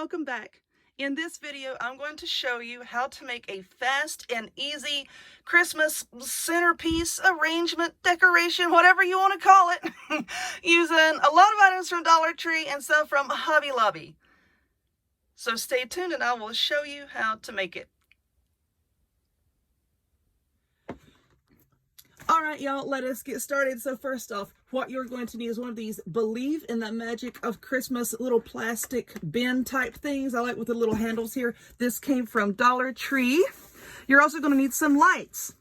welcome back. In this video, I'm going to show you how to make a fast and easy Christmas centerpiece, arrangement, decoration, whatever you want to call it, using a lot of items from Dollar Tree and some from Hobby Lobby. So stay tuned and I will show you how to make it. All right, y'all, let us get started. So first off, what you're going to need is one of these Believe in the Magic of Christmas little plastic bin type things. I like with the little handles here. This came from Dollar Tree. You're also going to need some lights.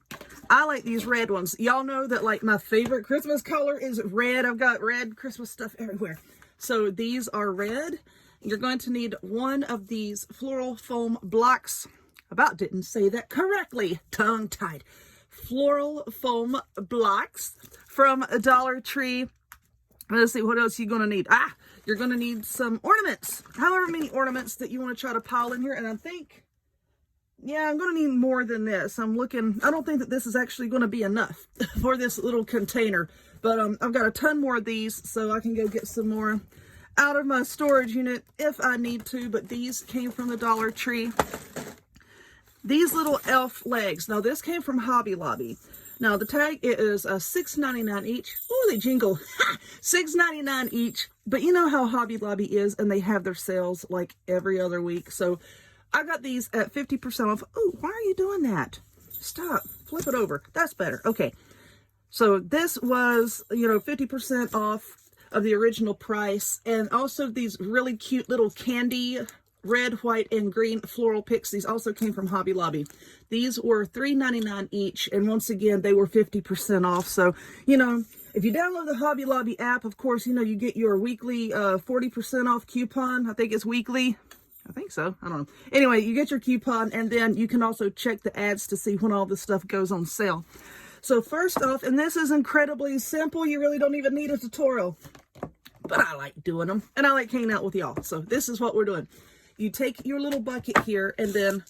I like these red ones. Y'all know that like my favorite Christmas color is red. I've got red Christmas stuff everywhere. So these are red. You're going to need one of these floral foam blocks. About didn't say that correctly. Tongue-tied. Floral foam blocks from Dollar Tree. Let's see, what else you're going to need. You're going to need some ornaments. However many ornaments that you want to try to pile in here. And I think, yeah, I'm going to need more than this. I'm looking, I don't think that this is actually going to be enough for this little container. But I've got a ton more of these, so I can go get some more out of my storage unit if I need to. But these came from the Dollar Tree. These little elf legs. Now, this came from Hobby Lobby. Now, the tag is $6.99 each. Oh, they jingle. $6.99 each. But you know how Hobby Lobby is, and they have their sales like every other week. So, I got these at 50% off. Oh, why are you doing that? Stop. Flip it over. That's better. Okay. So, this was, 50% off of the original price. And also these really cute little candy red, white, and green floral picks. These also came from Hobby Lobby. These were $3.99 each, and once again, they were 50% off. So, if you download the Hobby Lobby app, of course, you get your weekly 40% off coupon. I think it's weekly. I think so. I don't know. Anyway, you get your coupon, and then you can also check the ads to see when all this stuff goes on sale. So first off, and this is incredibly simple. You really don't even need a tutorial, but I like doing them, and I like hanging out with y'all. So this is what we're doing. You take your little bucket here, and then,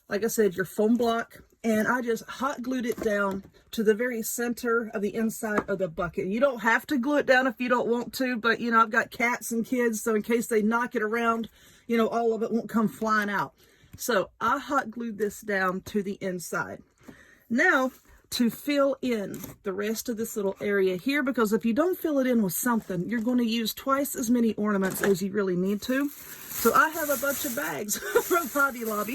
like I said, your foam block, and I just hot glued it down to the very center of the inside of the bucket. You don't have to glue it down if you don't want to, but, I've got cats and kids, so in case they knock it around, all of it won't come flying out. So I hot glued this down to the inside. Now, to fill in the rest of this little area here, because if you don't fill it in with something, you're going to use twice as many ornaments as you really need to. So I have a bunch of bags from Hobby Lobby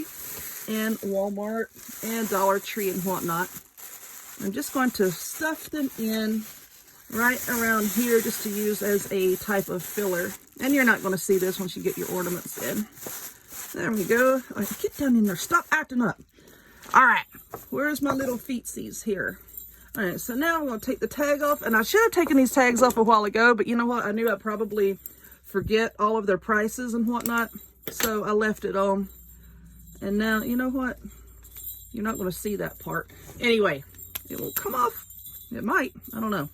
and Walmart and Dollar Tree and whatnot. I'm just going to stuff them in right around here just to use as a type of filler. And you're not going to see this once you get your ornaments in. There we go. All right, get down in there. Stop acting up. All right, where's my little feetsies here? All right, so now I'm going to take the tag off. And I should have taken these tags off a while ago, but you know what? I knew I'd probably forget all of their prices and whatnot, so I left it on. And now, you know what? You're not going to see that part. Anyway, it won't come off. It might. I don't know.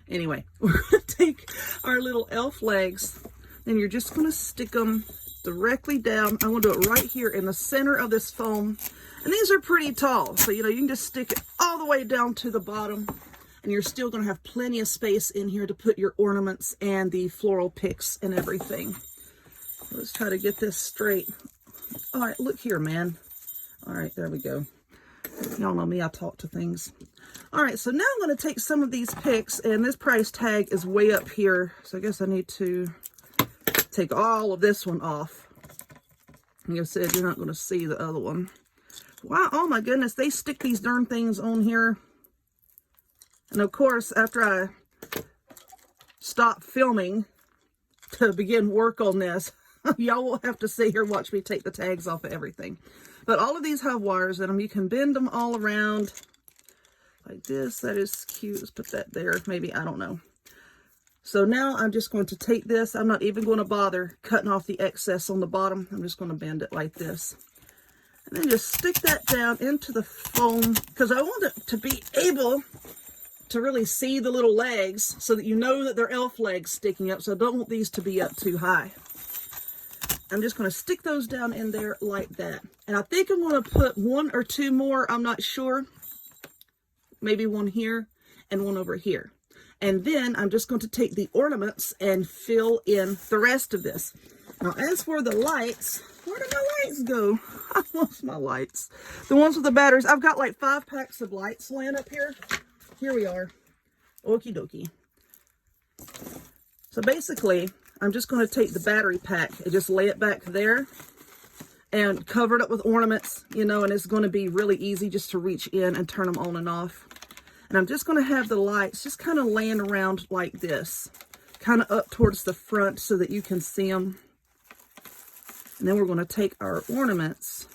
Anyway, we're going to take our little elf legs, and you're just going to stick them directly down. I'm going to do it right here in the center of this foam. And these are pretty tall, so, you can just stick it all the way down to the bottom. And you're still going to have plenty of space in here to put your ornaments and the floral picks and everything. Let's try to get this straight. All right, look here, man. All right, there we go. Y'all know me, I talk to things. All right, so now I'm going to take some of these picks, and this price tag is way up here. So I guess I need to take all of this one off. Like I said, you're not going to see the other one. Wow, oh my goodness, they stick these darn things on here. And of course, after I stop filming to begin work on this, y'all will have to sit here and watch me take the tags off of everything. But all of these have wires in them. You can bend them all around like this. That is cute. Let's put that there. Maybe, I don't know. So now I'm just going to take this. I'm not even going to bother cutting off the excess on the bottom. I'm just going to bend it like this. And then just stick that down into the foam, because I want it to be able to really see the little legs so that you know that they're elf legs sticking up. So I don't want these to be up too high. I'm just going to stick those down in there like that. And I think I'm going to put one or two more. I'm not sure. Maybe one here and one over here. And then I'm just going to take the ornaments and fill in the rest of this. Now, as for the lights, where did my lights go? I lost my lights. The ones with the batteries. I've got like 5 packs of lights laying up here. Here we are. Okie dokie. So basically, I'm just going to take the battery pack and just lay it back there and cover it up with ornaments, you know, and it's going to be really easy just to reach in and turn them on and off. And I'm just going to have the lights just kind of laying around like this, kind of up towards the front so that you can see them. And then we're going to take our ornaments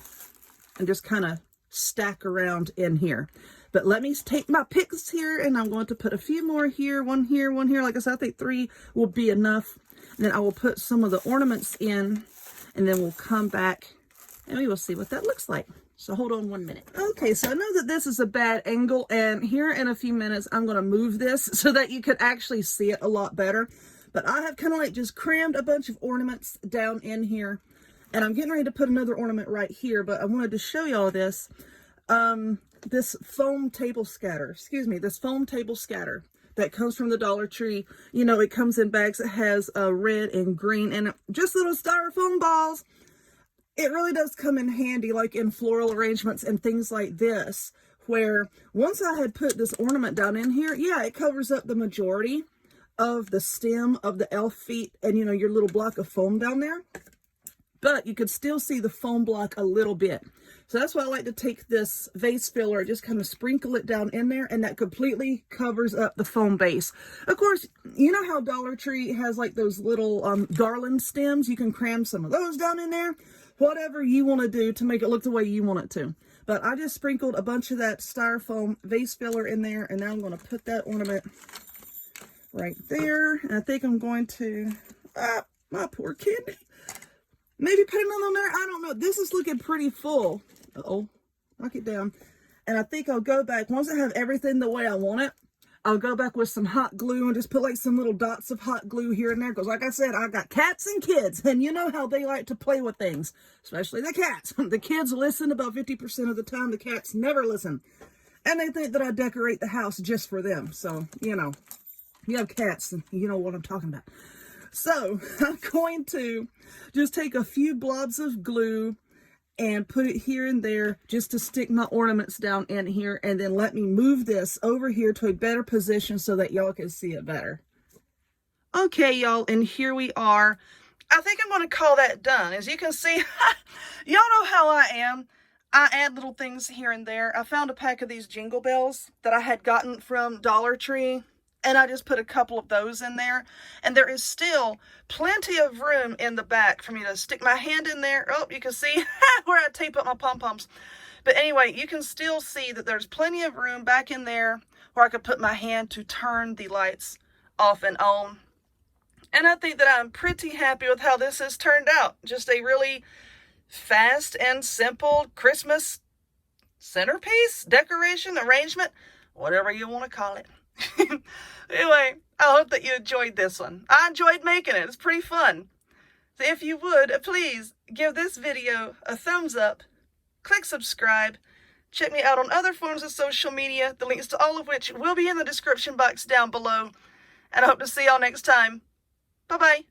and just kind of stack around in here. But let me take my picks here, and I'm going to put a few more here, one here, one here. Like I said, I think 3 will be enough. And then I will put some of the ornaments in, and then we'll come back and we will see what that looks like. So hold on 1 minute. Okay, so I know that this is a bad angle, and here in a few minutes, I'm going to move this so that you can actually see it a lot better. But I have kind of like just crammed a bunch of ornaments down in here, and I'm getting ready to put another ornament right here, but I wanted to show y'all this. This foam table scatter, this foam table scatter that comes from the Dollar Tree. You know, it comes in bags. It has red and green and just little styrofoam balls. It really does come in handy, like in floral arrangements and things like this, where once I had put this ornament down in here, yeah, it covers up the majority of the stem of the elf feet and, you know, your little block of foam down there. But you could still see the foam block a little bit. So that's why I like to take this vase filler, just kind of sprinkle it down in there, and that completely covers up the foam base. Of course, you know how Dollar Tree has like those little garland stems? You can cram some of those down in there. Whatever you want to do to make it look the way you want it to. But I just sprinkled a bunch of that styrofoam vase filler in there, and now I'm going to put that ornament right there. And I think I'm going to, my poor kid, maybe put another on there. I don't know. This is looking pretty full. Uh-oh, knock it down. And I think I'll go back, once I have everything the way I want it, I'll go back with some hot glue and just put like some little dots of hot glue here and there. Because like I said, I got cats and kids, and you know how they like to play with things, especially the cats. The kids listen about 50% of the time. The cats never listen. And they think that I decorate the house just for them. So, you know, you have cats and you know what I'm talking about. So I'm going to just take a few blobs of glue and put it here and there just to stick my ornaments down in here, and then let me move this over here to a better position so that y'all can see it better. Okay, y'all, and here we are. I think I'm going to call that done. As you can see, y'all know how I am. I add little things here and there. I found a pack of these jingle bells that I had gotten from Dollar Tree, and I just put a couple of those in there. And there is still plenty of room in the back for me to stick my hand in there. Oh, you can see where I tape up my pom-poms. But anyway, you can still see that there's plenty of room back in there where I could put my hand to turn the lights off and on. And I think that I'm pretty happy with how this has turned out. Just a really fast and simple Christmas centerpiece, decoration, arrangement, whatever you want to call it. Anyway, I hope that you enjoyed this one. I enjoyed making it. It's pretty fun. So if you would, please give this video a thumbs up, click subscribe, check me out on other forms of social media, the links to all of which will be in the description box down below. And I hope to see y'all next time. Bye-bye.